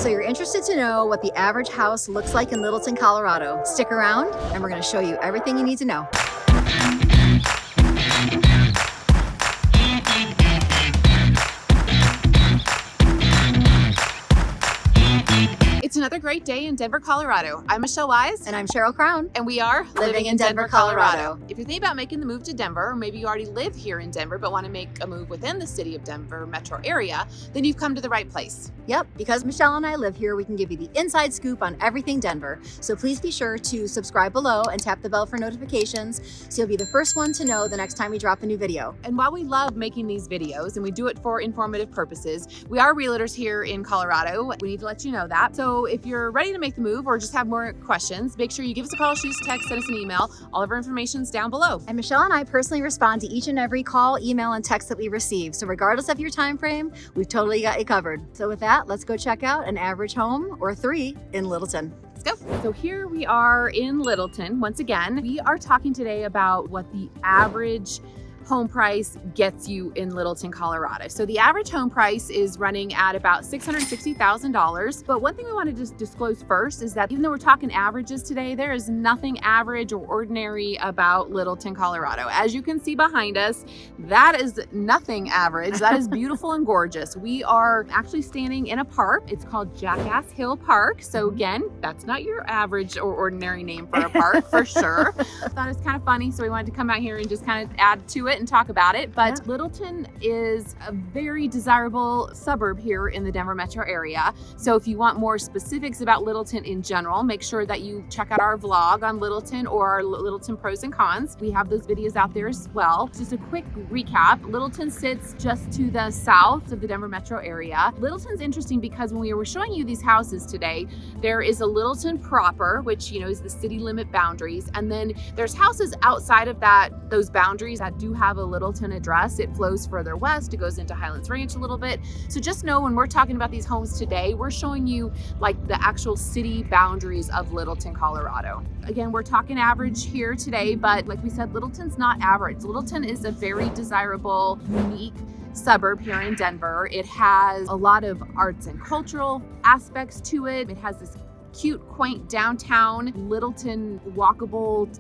So you're interested to know what the average house looks like in Littleton, Colorado. Stick around and we're going to show you everything you need to know. It's another great day in Denver, Colorado. I'm Michelle Wise. And I'm Cheryl Crown. And we are living in Denver, Colorado. If you're thinking about making the move to Denver, or maybe you already live here in Denver but want to make a move within the city of Denver metro area, then you've come to the right place. Yep, because Michelle and I live here, we can give you the inside scoop on everything Denver. So please be sure to subscribe below and tap the bell for notifications so you'll be the first one to know the next time we drop a new video. And while we love making these videos and we do it for informative purposes, we are realtors here in Colorado. We need to let you know that. So if you're ready to make the move or just have more questions, make sure you give us a call, shoot us a text, send us an email. All of our information's down below. And Michelle and I personally respond to each and every call, email, and text that we receive. So regardless of your time frame, we've totally got you covered. So with that, let's go check out an average home or three in Littleton. Let's go. So here we are in Littleton. Once again, we are talking today about what the average home price gets you in Littleton, Colorado. So the average home price is running at about $660,000. But one thing we want to just disclose first is that even though we're talking averages today, there is nothing average or ordinary about Littleton, Colorado. As you can see behind us, that is nothing average. That is beautiful and gorgeous. We are actually standing in a park. It's called Jackass Hill Park. So again, that's not your average or ordinary name for a park for sure. I thought it was kind of funny, so we wanted to come out here and just kind of add to it and talk about it. But yeah. Littleton is a very desirable suburb here in the Denver metro area. So if you want more specifics about Littleton in general, make sure that you check out our vlog on Littleton or our Littleton pros and cons. We have those videos out there as well. Just a quick recap. Littleton sits just to the south of the Denver metro area. Littleton's interesting because when we were showing you these houses today, there is a Littleton proper, which is the city limit boundaries. And then there's houses outside of those boundaries that do have a Littleton address. It flows further west. It goes into Highlands Ranch a little bit. So just know when we're talking about these homes today, we're showing you like the actual city boundaries of Littleton, Colorado. Again, we're talking average here today, but like we said, Littleton's not average. Littleton is a very desirable, unique suburb here in Denver. It has a lot of arts and cultural aspects to it. It has this cute, quaint downtown Littleton walkable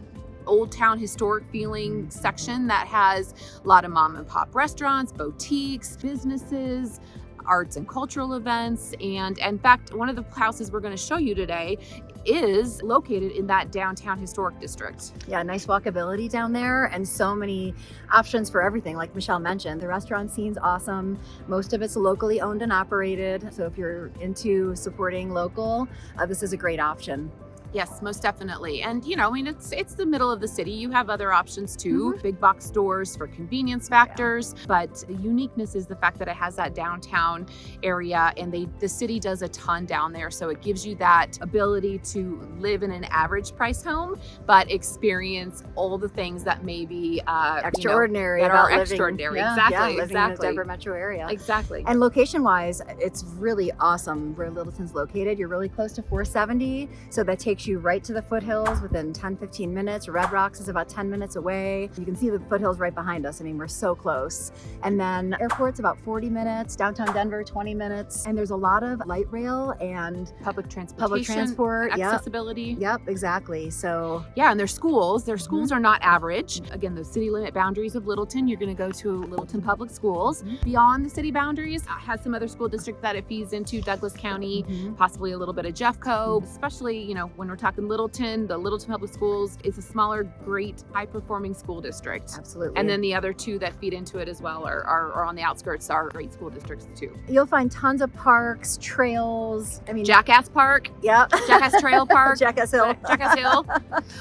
old town historic feeling section that has a lot of mom and pop restaurants, boutiques, businesses, arts and cultural events. And in fact, one of the houses we're going to show you today is located in that downtown historic district. Yeah, nice walkability down there and so many options for everything. Like Michelle mentioned, the restaurant scene's awesome. Most of it's locally owned and operated. So if you're into supporting local, this is a great option. Yes, most definitely. And it's the middle of the city. You have other options too, big box stores for convenience factors, but the uniqueness is the fact that it has that downtown area and the city does a ton down there. So it gives you that ability to live in an average price home, but experience all the things that may be extraordinary that about are extraordinary. Living, living in the Denver metro area. Exactly. And location wise, it's really awesome where Littleton's located. You're really close to 470. So that takes you right to the foothills within 10-15 minutes. Red Rocks is about 10 minutes away. You can see the foothills right behind us. I mean, we're so close. And then airport's about 40 minutes, downtown Denver 20 minutes. And there's a lot of light rail and public transport, accessibility. Yep, exactly. So yeah, and their schools are not average. Again, the city limit boundaries of Littleton, you're going to go to Littleton public schools. Beyond the city boundaries, has some other school district that it feeds into, Douglas County, possibly a little bit of Jeffco, especially, when we're talking Littleton, the Littleton Public Schools is a smaller, great, high-performing school district. Absolutely. And then the other two that feed into it as well are on the outskirts are great school districts too. You'll find tons of parks, trails. I mean, Jackass Park. Yep. Jackass Trail Park. Jackass Hill. Jackass Hill.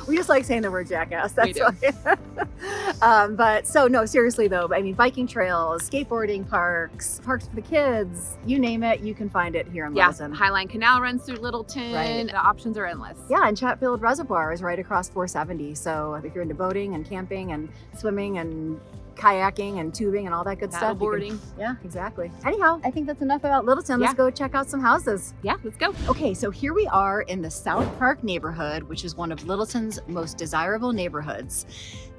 We just like saying the word jackass. That's why. But so no, seriously though, I mean, biking trails, skateboarding parks for the kids, you name it, you can find it here in Littleton. Highline Canal runs through Littleton. Right. The options are endless. Yeah, and Chatfield Reservoir is right across 470. So if you're into boating and camping and swimming and kayaking and tubing and all that good stuff. Paddleboarding. Yeah, exactly. Anyhow, I think that's enough about Littleton. Let's go check out some houses. Yeah, let's go. Okay, so here we are in the South Park neighborhood, which is one of Littleton's most desirable neighborhoods.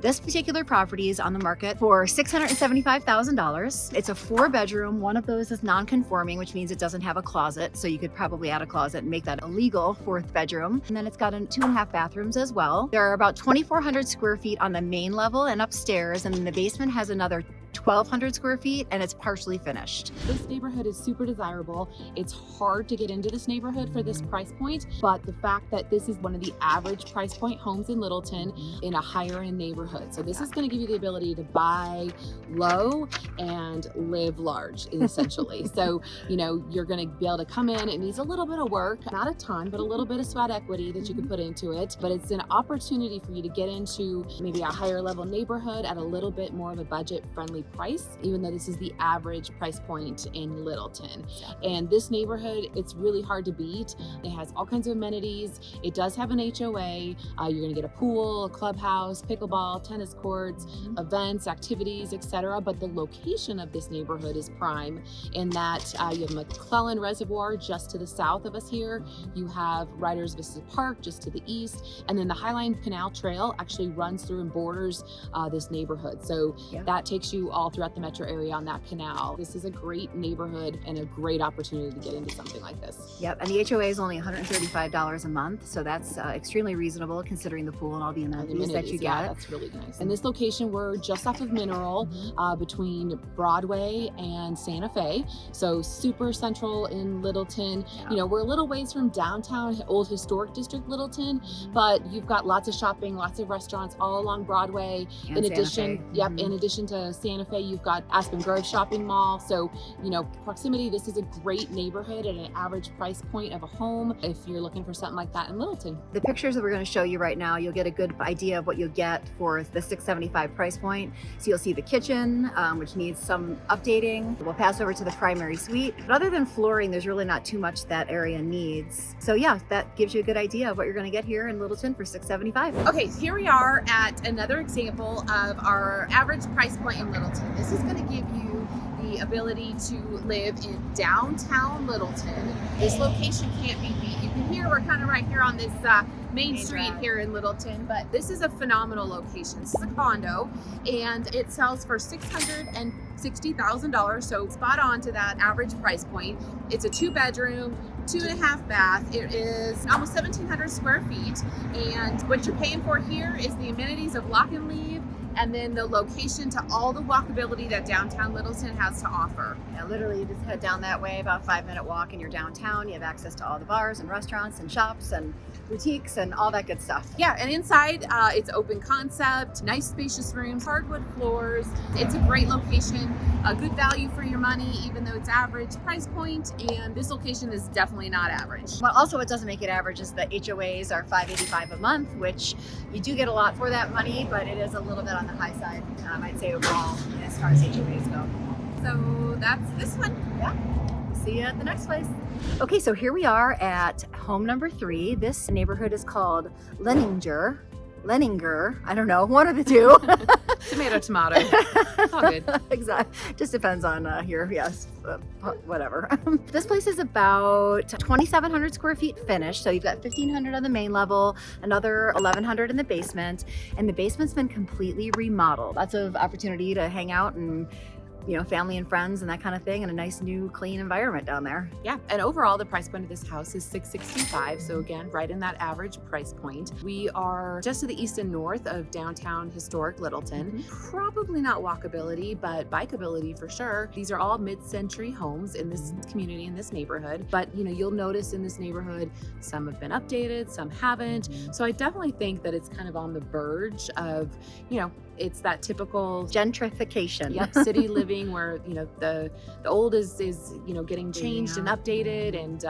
This particular property is on the market for $675,000. It's a 4-bedroom. One of those is non-conforming, which means it doesn't have a closet. So you could probably add a closet and make that a legal 4th bedroom. And then it's got 2.5 bathrooms as well. There are about 2,400 square feet on the main level and upstairs. And then the basement has another 1,200 square feet, and it's partially finished. This neighborhood is super desirable. It's hard to get into this neighborhood for this price point, but the fact that this is one of the average price point homes in Littleton in a higher end neighborhood. So this is going to give you the ability to buy low and live large, essentially. So, you're going to be able to come in. It needs a little bit of work, not a ton, but a little bit of sweat equity that you can put into it. But it's an opportunity for you to get into maybe a higher level neighborhood at a little bit more of a budget friendly price, even though this is the average price point in Littleton. And this neighborhood, it's really hard to beat. It has all kinds of amenities. It does have an HOA. You're going to get a pool, a clubhouse, pickleball, tennis courts, events, activities, etc. But the location of this neighborhood is prime in that you have McClellan Reservoir just to the south of us here. You have Riders Vista Park just to the east. And then the Highline Canal Trail actually runs through and borders this neighborhood. So that takes you all throughout the metro area on that canal. This is a great neighborhood and a great opportunity to get into something like this. Yep, and the HOA is only $135 a month, so that's extremely reasonable considering the pool and all the amenities that you get. Yeah, that's really nice. In this location, we're just off of Mineral, between Broadway and Santa Fe, so super central in Littleton. We're a little ways from downtown, Old Historic District Littleton, but you've got lots of shopping, lots of restaurants all along Broadway. And in addition to Santa Fe, you've got Aspen Grove Shopping Mall. So, proximity, this is a great neighborhood at an average price point of a home if you're looking for something like that in Littleton. The pictures that we're going to show you right now, you'll get a good idea of what you'll get for the $675 price point. So you'll see the kitchen, which needs some updating. We'll pass over to the primary suite. But other than flooring, there's really not too much that area needs. So yeah, that gives you a good idea of what you're going to get here in Littleton for $675. Okay, here we are at another example of our average price point in Littleton. This is going to give you the ability to live in downtown Littleton. This location can't be beat. You can hear we're kind of right here on this main street here in Littleton, but this is a phenomenal location. This is a condo and it sells for $660,000, so spot on to that average price point. It's a 2-bedroom, 2.5 bath. It is almost 1,700 square feet, and what you're paying for here is the amenities of lock and leave, and then the location to all the walkability that downtown Littleton has to offer. Yeah, literally you just head down that way, about a 5-minute walk, and you're downtown. You have access to all the bars and restaurants and shops and boutiques and all that good stuff. Yeah, and inside it's open concept, nice spacious rooms, hardwood floors. It's a great location, a good value for your money, even though it's average price point, and this location is definitely not average. But also what doesn't make it average is the HOAs are $585 a month, which you do get a lot for that money, but it is a little bit on the high side, I'd say overall, as far as HOAs go. So that's this one. Yeah. See you at the next place. Okay, so here we are at home number 3. This neighborhood is called Leninger. I don't know, one of the two. Tomato. It's all good. Exactly. Just depends on here. Yes, whatever. This place is about 2,700 square feet finished. So you've got 1,500 on the main level, another 1,100 in the basement, and the basement's been completely remodeled. Lots of opportunity to hang out and family and friends and that kind of thing, and a nice new clean environment down there. Yeah, and overall the price point of this house is $665. So again, right in that average price point. We are just to the east and north of downtown historic Littleton. Probably not walkability, but bikeability for sure. These are all mid-century homes in this community, in this neighborhood. But you'll notice in this neighborhood, some have been updated, some haven't. So I definitely think that it's kind of on the verge of, it's that typical gentrification. Yep, city living where the old is getting changed and updated, and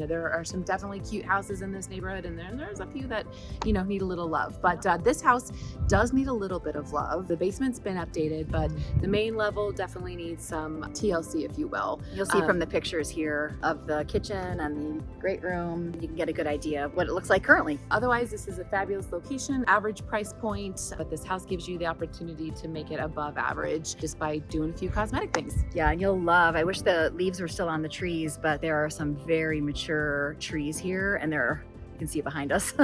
there are some definitely cute houses in this neighborhood, and there's a few that need a little love. But this house does need a little bit of love. The basement's been updated, but the main level definitely needs some TLC, if you will. You'll see from the pictures here of the kitchen and the great room, you can get a good idea of what it looks like currently. Otherwise, this is a fabulous location, average price point, but this house gives you the opportunity to make it above average just by doing a few cosmetic things. Yeah, and you'll love, I wish the leaves were still on the trees, but there are some very mature trees here, and they're You can see behind us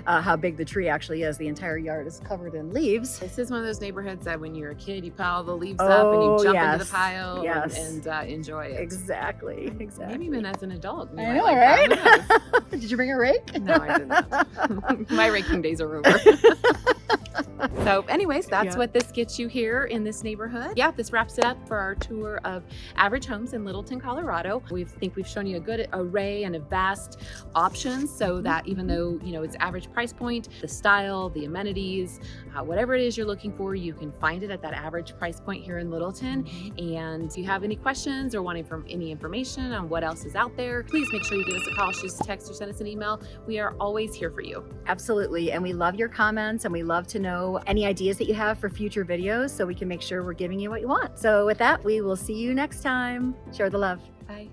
how big the tree actually is. The entire yard is covered in leaves. This is one of those neighborhoods that when you're a kid, you pile the leaves up and you jump into the pile and enjoy it. Exactly. Maybe even as an adult. I know, right? Did you bring a rake? No, I did not. My raking days are over. So anyways, that's what this gets you here in this neighborhood. Yeah, this wraps it up for our tour of average homes in Littleton, Colorado. We think we've shown you a good array and a vast options so that even though, you know, it's average price point, the style, the amenities, whatever it is you're looking for, you can find it at that average price point here in Littleton. And if you have any questions or wanting any information on what else is out there, please make sure you give us a call, shoot us a text, or send us an email. We are always here for you. Absolutely. And we love your comments, and we love to know any ideas that you have for future videos so we can make sure we're giving you what you want. So with that, we will see you next time. Share the love. Bye.